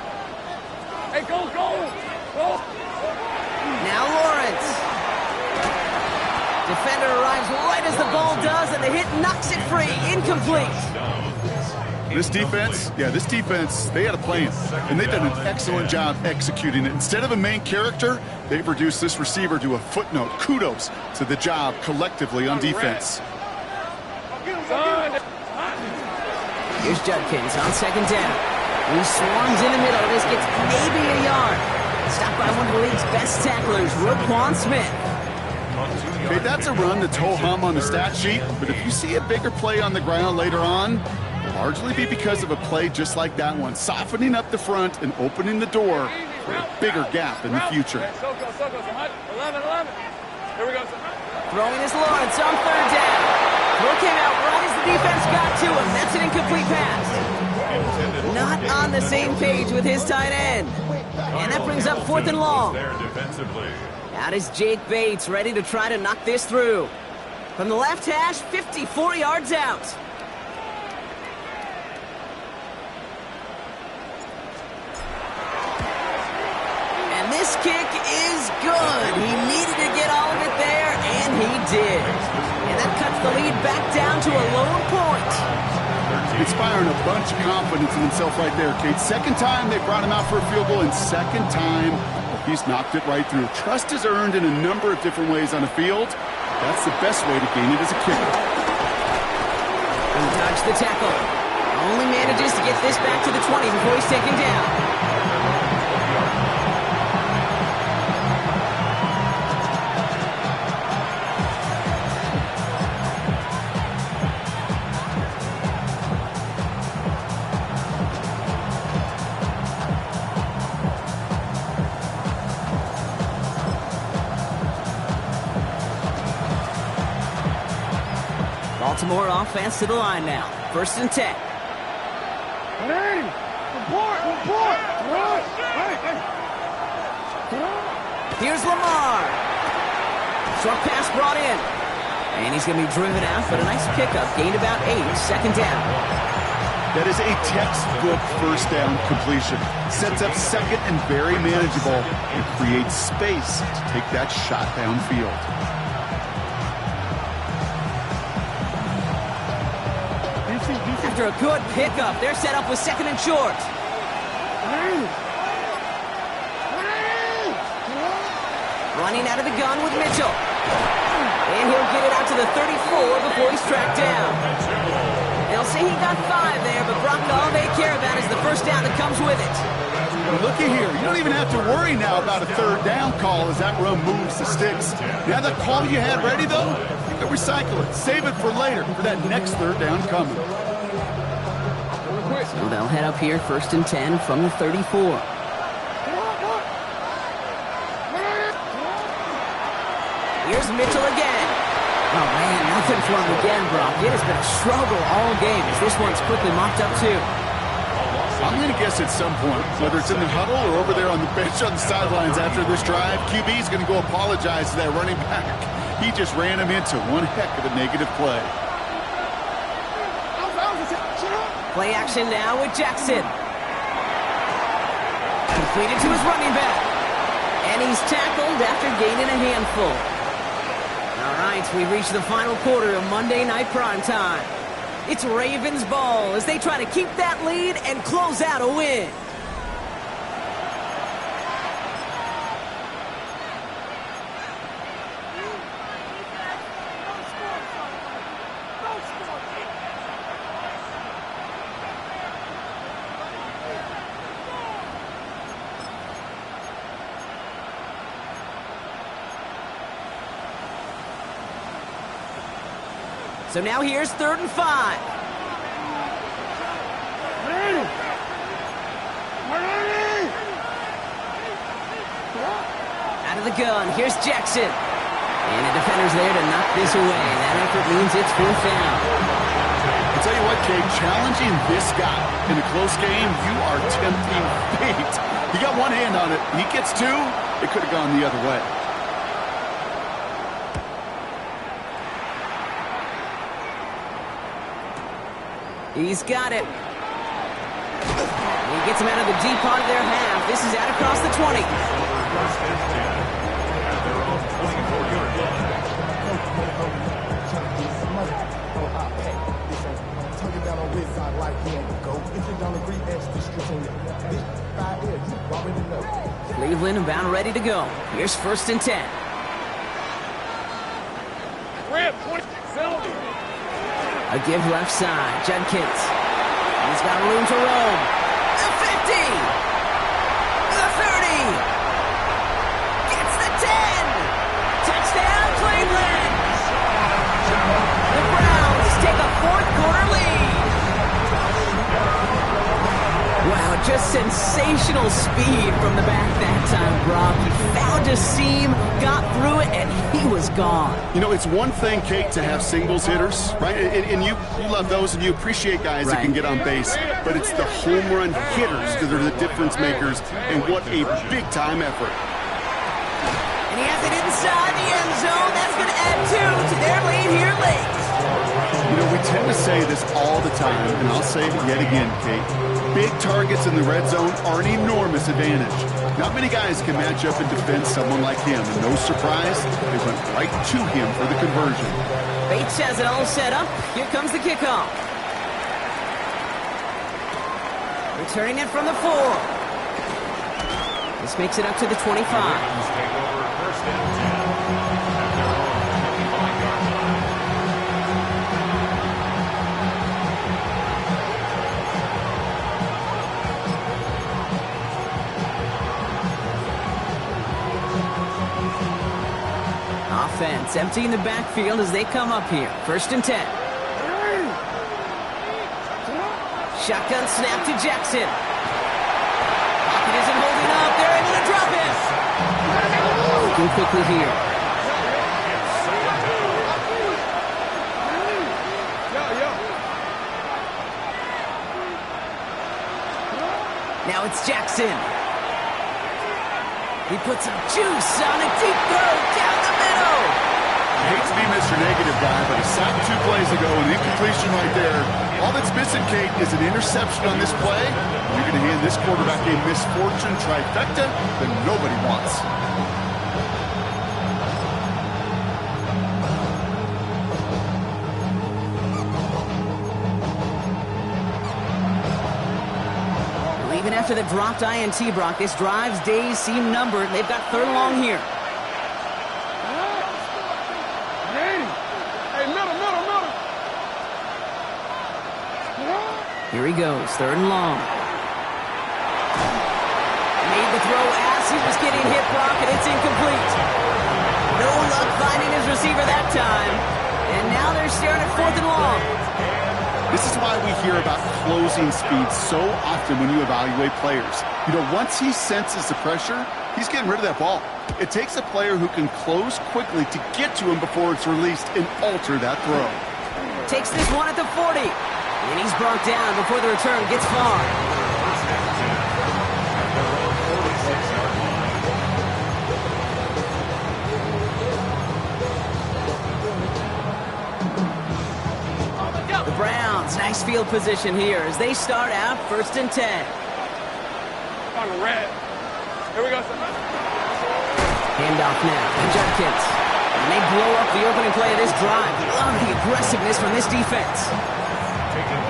D: Hey, go!
A: Now Lawrence. Defender arrives right as the ball does, and the hit knocks it free. Incomplete.
C: This defense, they had a plan, and they've done an excellent job executing it. Instead of a main character, they've reduced this receiver to a footnote. Kudos to the job collectively on defense.
A: Here's Judkins on 2nd down. He swarms in the middle. This gets maybe a yard. Stopped by one of the league's best tacklers, Roquan Smith.
C: Okay, that's a run that's ho-hum on the stat sheet, but if you see a bigger play on the ground later on, it'll largely be because of a play just like that one, softening up the front and opening the door for a bigger gap in the future.
D: 11. Here we go.
A: Throwing is Lawrence on third down. Throw came out right as the defense got to him. That's an incomplete pass. Not on the same page with his tight end. And that brings up 4th and long. Out is Jake Bates, ready to try to knock this through. From the left hash, 54 yards out. And this kick is good. He needed to get all of it there, and he did. And that cuts the lead back down to a lone point.
C: Inspiring a bunch of confidence in himself right there, Kate. Second time they brought him out for a field goal, and second time he's knocked it right through. Trust is earned in a number of different ways on the field. That's the best way to gain it as a kicker.
A: And dodged the tackle. Only manages to get this back to the 20 before he's taken down. Baltimore offense to the line now. 1st and 10.
D: Hey! Report!
A: Here's Lamar. Short pass brought in. And he's going to be driven out, but a nice pickup. Gained about 8. 2nd down.
C: That is a textbook first down completion. Sets up second and very manageable. It creates space to take that shot downfield.
A: After a good pickup, they're set up with 2nd and short. Running out of the gun with Mitchell. And he'll get it out to the 34 before he's tracked down. They'll say he got 5 there, but Brock, all they care about is the first down that comes with it.
C: Well, looky here. You don't even have to worry now about a 3rd down call as that run moves the sticks. Now that call you had ready, though, you can recycle it. Save it for later for that next 3rd down coming.
A: So they'll head up here, 1st and 10 from the 34. Here's Mitchell again. Oh, man, nothing for him again, Brock. It has been a struggle all game as this one's quickly mopped up, too.
C: I'm going to guess at some point, whether it's in the huddle or over there on the bench on the sidelines after this drive, QB's going to go apologize to that running back. He just ran him into one heck of a negative play.
A: Play action now with Jackson. Completed to his running back. And he's tackled after gaining a handful. All right, we reach the final quarter of Monday Night Primetime. It's Ravens ball as they try to keep that lead and close out a win. So now here's 3rd and 5. Out of the gun, here's Jackson. And the defender's there to knock this away. That effort means it's 4th down.
C: I'll tell you what, Kate, challenging this guy in a close game, you are tempting fate. He got one hand on it. He gets 2, it could have gone the other way.
A: He's got it. He gets him out of the deep part of their half. This is out across the 20. Cleveland about ready to go. Here's 1st and 10. A give left side. Judkins. He's got room to roam. The 50. The 30. Just sensational speed from the back that time, Brock. He found a seam, got through it, and he was gone.
C: You know, it's one thing, Kate, to have singles hitters, right? And you love those, and you appreciate guys that can get on base. But it's the home run hitters that are the difference makers, and what a big-time effort.
A: And he has it inside the end zone. That's going to add 2 to their lead here late.
C: You know, we tend to say this all the time, and I'll say it yet again, Kate. Big targets in the red zone are an enormous advantage. Not many guys can match up and defend someone like him, and no surprise, they went right to him for the conversion.
A: Bates has it all set up. Here comes the kickoff. Returning it from the 4. This makes it up to the 25.
B: Take over first and 10 at their own 25-yard line.
A: Offense emptying the backfield as they come up here. First and 10. Shotgun snap to Jackson. Pocket isn't holding up. They're able to drop him. Looking quickly here. Now it's Jackson. He puts some juice on a deep throw down the middle.
C: I hate to be Mr. Negative guy, but a sack 2 plays ago, an incompletion right there. All that's missing, Kate, is an interception on this play. You're going to hand this quarterback a misfortune trifecta that nobody wants.
A: Even after the dropped INT, Brock, this drive's days seem numbered. They've got 3rd and long here.
D: Hey, middle.
A: Here he goes, 3rd and long. Made the throw as he was getting hit, Brock, and it's incomplete. No luck finding his receiver that time. And now they're staring at 4th and long.
C: This is why we hear about closing speed so often when you evaluate players. You know, once he senses the pressure, he's getting rid of that ball. It takes a player who can close quickly to get to him before it's released and alter that throw.
A: Takes this one at the 40. And he's brought down before the return gets far.
B: First and 10 at their own 46-yard line.
A: The Browns, nice field position here as they start out 1st and 10.
D: On the red. Here we go.
A: Handoff now to Judkins. And they blow up the opening play of this drive. Love the aggressiveness from this defense.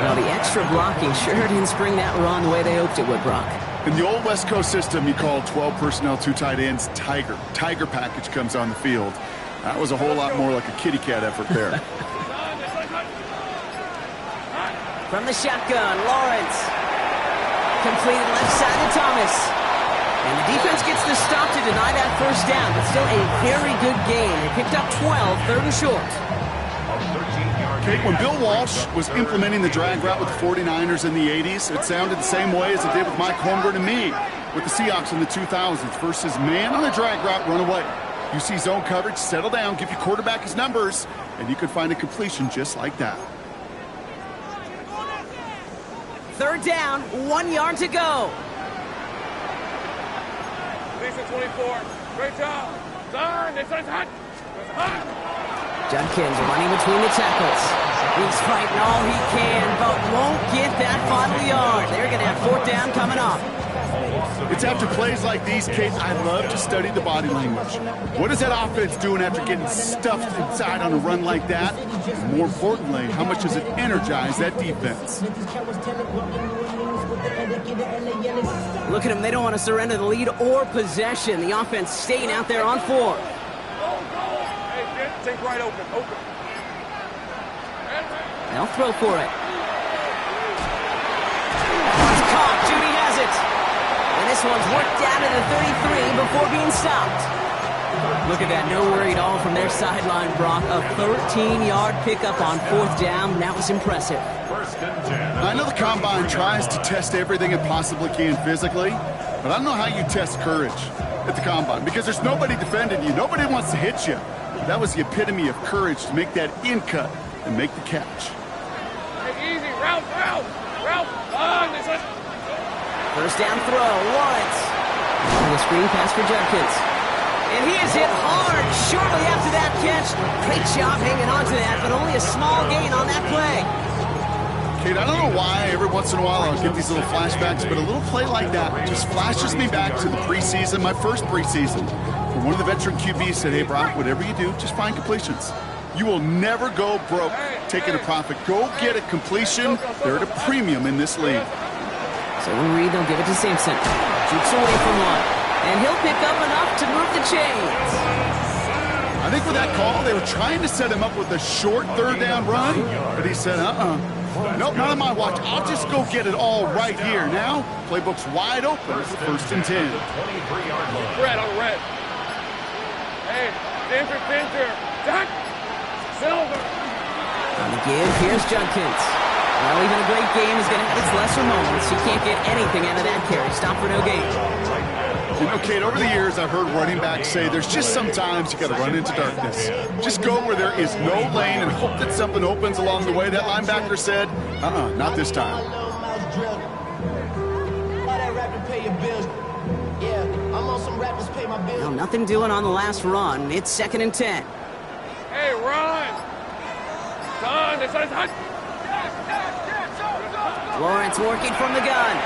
A: Well, the extra blocking sure didn't spring that run the way they hoped it would, Brock.
C: In the old West Coast system, you called 12 personnel, 2 tight ends, Tiger. Tiger package comes on the field. That was a whole lot more like a kitty cat effort there.
A: From the shotgun, Lawrence. Completed left side to Thomas. And the defense gets the stop to deny that 1st down, but still a very good game. They picked up 12, 3rd and short.
C: Kate, when Bill Walsh was implementing the drag route with the 49ers in the 80s, it sounded the same way as it did with Mike Holmgren and me with the Seahawks in the 2000s versus man on the drag route, run away. You see zone coverage, settle down, give your quarterback his numbers, and you could find a completion just like that.
A: 3rd down, 1 yard to go.
D: Lisa 24. Great job. Done. It's hot. It's hot.
A: Judkins running between the tackles. He's fighting all he can, but won't get that final yard. They're going to have 4th down coming up.
C: It's after plays like these, Kate, I love to study the body language. What is that offense doing after getting stuffed inside on a run like that? And more importantly, how much does it energize that defense?
A: Look at them. They don't want to surrender the lead or possession. The offense staying out there on 4.
D: Hey, take right open.
A: They'll throw for it. He's caught. Judy has it. And this one's worked down to the 33 before being stopped. Look at that, no worry at all from their sideline, Brock. A 13-yard pickup on 4th down. That was impressive.
B: First and 10.
C: I know the Combine tries to test everything it possibly can physically, but I don't know how you test courage at the Combine because there's nobody defending you. Nobody wants to hit you. That was the epitome of courage to make that in cut and make the catch.
D: Hey, easy. Route.
A: First down throw, Lawrence. On the screen pass for Judkins. And he is hit hard shortly after that catch. Great job hanging on to that, but only a small gain on that play.
C: Kate, I don't know why every once in a while I'll get these little flashbacks, but a little play like that just flashes me back to the preseason, my first preseason, where one of the veteran QBs said, hey, Brock, whatever you do, just find completions. You will never go broke taking a profit. Go get a completion. They're at a premium in this league.
A: So when Reed, they'll give it to Simpson. Jukes away from one. And he'll pick up enough to move the chains.
C: I think with that call, they were trying to set him up with a short 3rd down run, but he said, nope, not on my watch. I'll just go get it all right here. Now, playbook's wide open. First and 10.
D: Red on red. Hey, Pinter. Duck. Silver.
A: On the give, here's Judkins. Well, even a great game is going to have its lesser moments. You can't get anything out of that carry. Stop for no gain.
C: You know, Kate, over the years, I've heard running backs say there's just sometimes you got to run into darkness. Just go where there is no lane and hope that something opens along the way. That linebacker said, not this time.
A: Well, nothing doing on the last run. It's 2nd and 10.
D: Hey, run. Son, this is hot.
A: Lawrence working from the gun.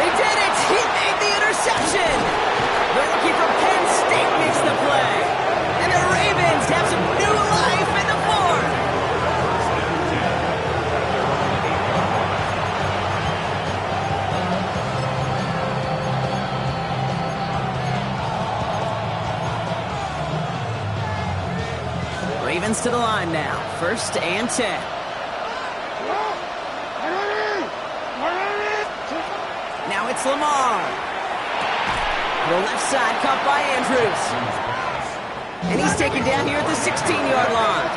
A: They did it! He made the interception! The rookie from Penn State makes the play. And the Ravens have some new life in the 4th. Ravens to the line now. 1st and 10. Now it's Lamar. The left side caught by Andrews. And he's taken down here at the 16-yard line.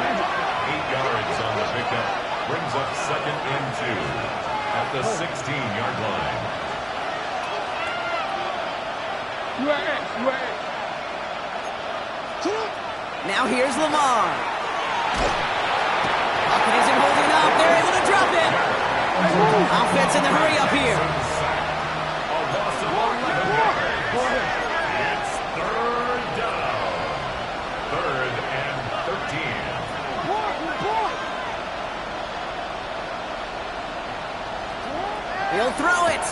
B: 8 yards on the pickup. Brings up 2nd and 2 at the 16-yard line.
A: Now here's Lamar. Pocket isn't holding up. They're able to drop it. Offense in the hurry up here.
B: It's 3rd down. 3rd and 13.
A: He'll throw it.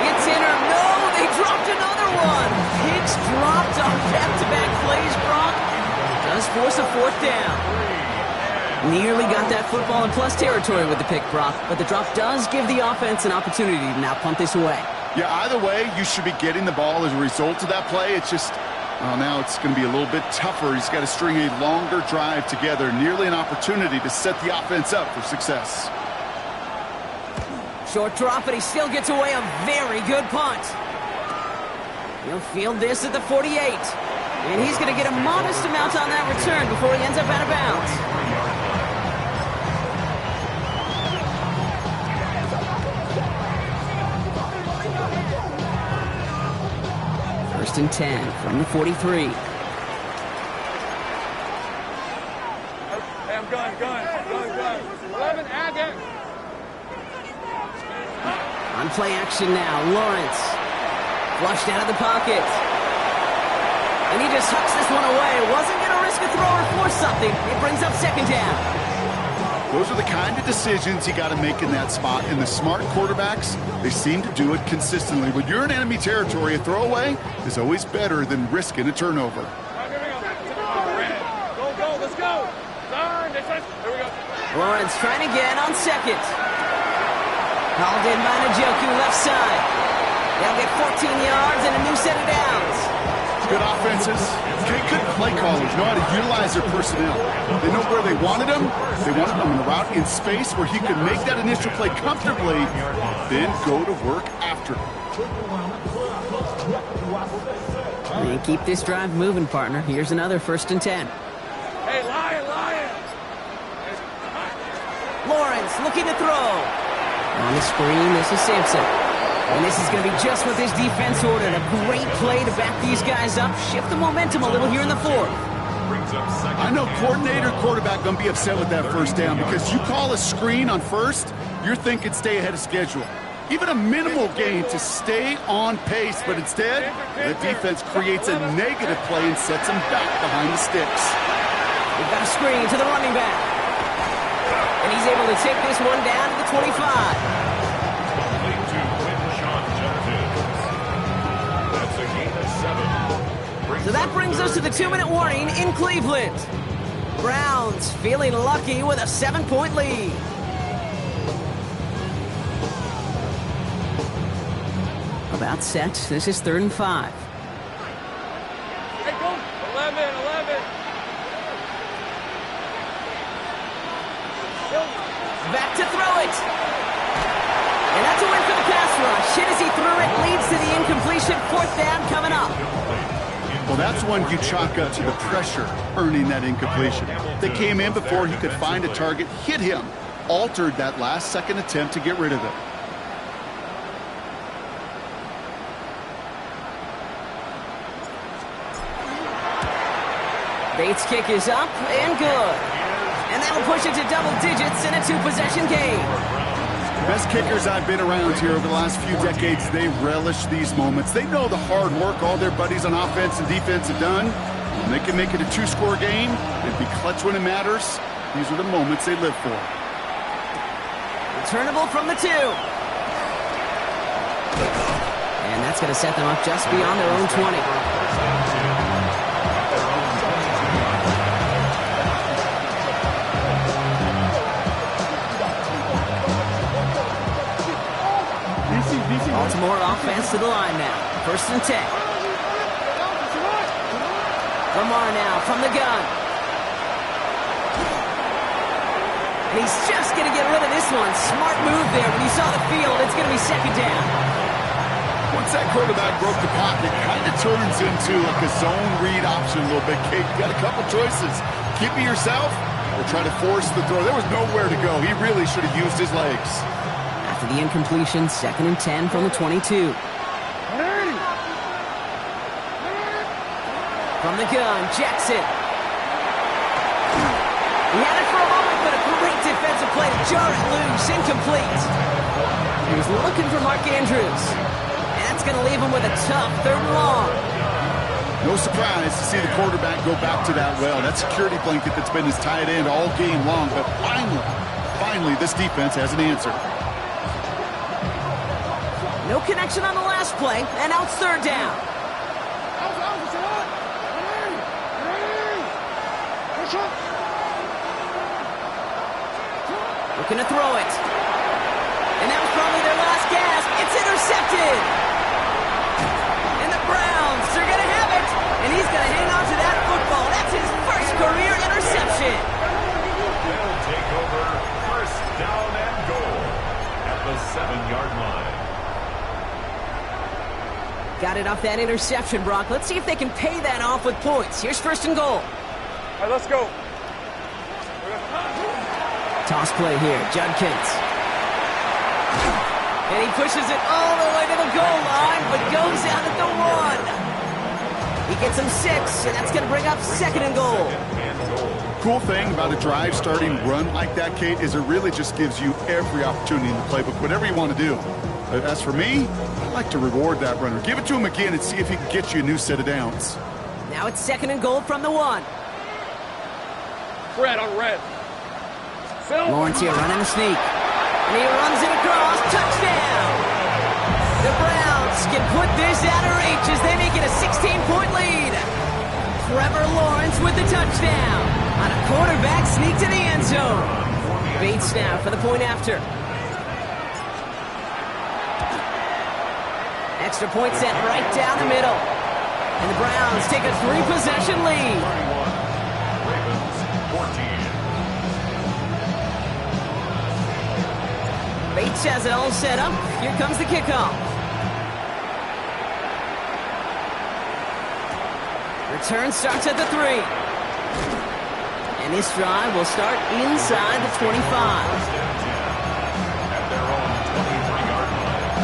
A: It's in or no. They dropped another one. Hicks dropped on back-to-back plays, Brock. Does force a 4th down. Nearly got that football in plus territory with the pick, Brock, but the drop does give the offense an opportunity to now punt this away.
C: Yeah, either way, you should be getting the ball as a result of that play. It's just, well, now it's going to be a little bit tougher. He's got to string a longer drive together. Nearly an opportunity to set the offense up for success.
A: Short drop, but he still gets away a very good punt. He'll field this at the 48. And he's going to get a modest amount on that return before he ends up out of bounds. 1st and 10 from the 43.
D: Hey, I'm gun. 11, add that.
A: On play action now, Lawrence. Flushed out of the pocket. And he just hucks this one away. Wasn't going to risk a throw or force something. It brings up 2nd down.
C: Those are the kind of decisions you got to make in that spot. And the smart quarterbacks, they seem to do it consistently. When you're in enemy territory, a throwaway is always better than risking a turnover.
D: Go, let's go. Here we go.
A: Lawrence trying again on 2nd. Hauled in by Njoku, left side. They'll get 14 yards and a new set of downs.
C: Good offenses. Good play callers know how to utilize their personnel. They know where they wanted him. They wanted him in a route in space where he could make that initial play comfortably, then go to work after.
A: And keep this drive moving, partner. Here's another 1st and 10.
D: Hey, Lion!
A: Lawrence looking to throw. On the screen, this is Simpson. And this is going to be just what this defense ordered. A great play to back these guys up, shift the momentum a little here in the 4th.
C: I know coordinator, quarterback going to be upset with that 1st down because you call a screen on 1st, you're thinking stay ahead of schedule. Even a minimal gain to stay on pace, but instead, the defense creates a negative play and sets them back behind the sticks.
A: We've got a screen to the running back. And he's able to take this one down to the 25. So that brings us to the 2-minute warning in Cleveland. Browns feeling lucky with a 7-point lead. About set. This is 3rd and 5.
D: Hey, go! 11.
A: Back to throw it. And that's a win for the pass rush. Hit as he threw it, leads to the incompletion. 4th down coming up.
C: Well, that's one you chalk up to the pressure earning that incompletion. They came in before he could find a target, hit him, altered that last-second attempt to get rid of it.
A: Bates' kick is up and good. And that'll push it to double digits in a 2-possession game.
C: Best kickers I've been around here over the last few decades, they relish these moments. They know the hard work all their buddies on offense and defense have done. When they can make it a 2-score game and be clutch when it matters, these are the moments they live for.
A: Returnable from the 2. And that's going to set them up just beyond their own 20. Baltimore offense to the line now. 1st and 10. Lamar now from the gun. And he's just going to get rid of this one. Smart move there. When he saw the field, it's going to be 2nd down.
C: Once that quarterback broke the pocket, it kind of turns into like a zone read option a little bit. Kate, you got a couple choices. Keep it yourself or try to force the throw. There was nowhere to go. He really should have used his legs.
A: After the incompletion, 2nd and 10 from the 22. From the gun, Jackson. He had it for a moment, but a great defensive play to jar it loose, incomplete. He was looking for Mark Andrews. And that's going to leave him with a tough 3rd and long.
C: No surprise to see the quarterback go back to that well. That security blanket that's been his tight end all game long, but finally, this defense has an answer.
A: No connection on the last play, and now it's 3rd down. Looking to throw it. And that was probably their last gasp. It's intercepted. And the Browns are going to have it. And he's going to hang on to that football. That's his 1st career interception.
B: They'll take over 1st down and goal at the 7-yard line.
A: Got it off that interception, Brock. Let's see if they can pay that off with points. Here's 1st and goal.
D: All right, let's go.
A: Toss play here, Judkins. And he pushes it all the way to the goal line, but goes out at the 1. He gets him 6, and that's going to bring up 2nd and goal.
C: Cool thing about a drive starting run like that, Kate, is it really just gives you every opportunity in the playbook, whatever you want to do. As for me, I like to reward that runner. Give it to him again and see if he can get you a new set of downs.
A: Now it's 2nd and goal from the 1.
D: Red on red.
A: Lawrence here running a sneak. And he runs it across. Touchdown! The Browns can put this out of reach as they make it a 16-point lead. Trevor Lawrence with the touchdown on a quarterback sneak to the end zone. Bates now for the point after. Extra point set right down the middle. And the Browns take a 3-possession lead.
B: 31. Ravens 14.
A: Bates has it all set up. Here comes the kickoff. Return starts at the 3. And this drive will start inside the 25.
B: First and 10 at their own 23-yard line.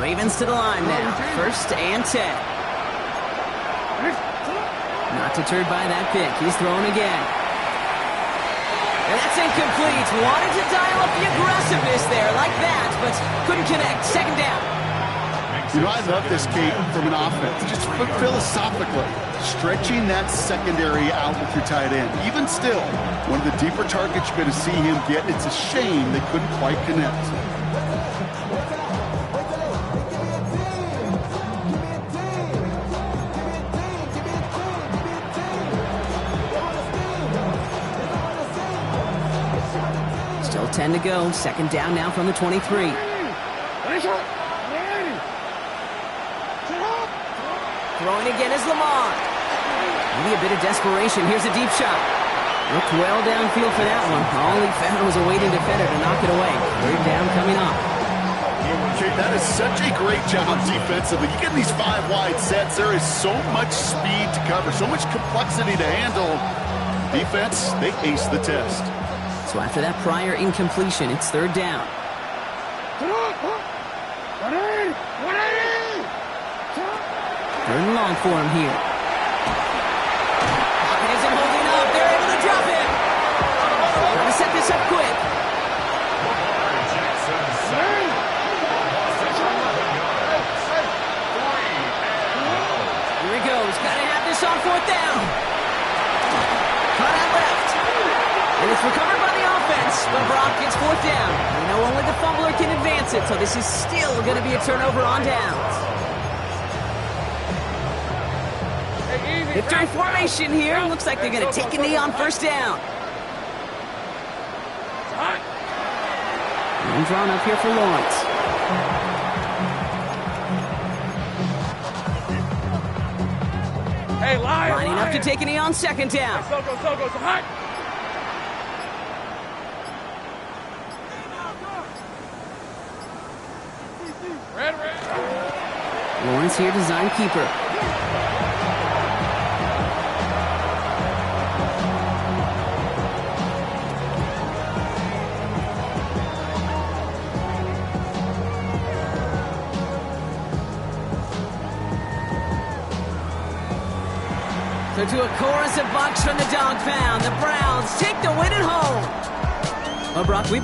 A: Ravens to the line now. First and 10. Not deterred by that pick. He's throwing again. And that's incomplete. Wanted to dial up the aggressiveness there like that, but couldn't connect. Second down.
C: You know, I love this, Kate, from an offense. Just philosophically, stretching that secondary out with your tight end. Even still, one of the deeper targets you're going to see him get. It's a shame they couldn't quite connect.
A: Still 10 to go. Second down now from the 23. Throwing again is Lamar. Maybe a bit of desperation. Here's a deep shot. Looked well downfield for that one. All he found was a waiting defender to knock it away. Third down coming up.
C: Okay, that is such a great job defensively. You get these 5 wide sets. There is so much speed to cover, so much complexity to handle. Defense, they ace the test.
A: So after that prior incompletion, it's third down. Third and long for him here. Pocket isn't holding up. They're able to drop him. Trying to set this up quick. Here he goes. Got to have this on fourth down. Caught out left. And it's recovered by the offense, but Brock gets fourth down. We know only the fumbler can advance it, so this is still going to be a turnover on downs. Victory formation here. Looks like they're going to take a knee on first down. And drawn up here for Lawrence.
D: Hey,
A: Lining up to take a knee on second down.
D: Go, hot. Red.
A: Lawrence here, design keeper. So to a chorus of bucks from the dog pound, the Browns take the win at home. Well, Brock, we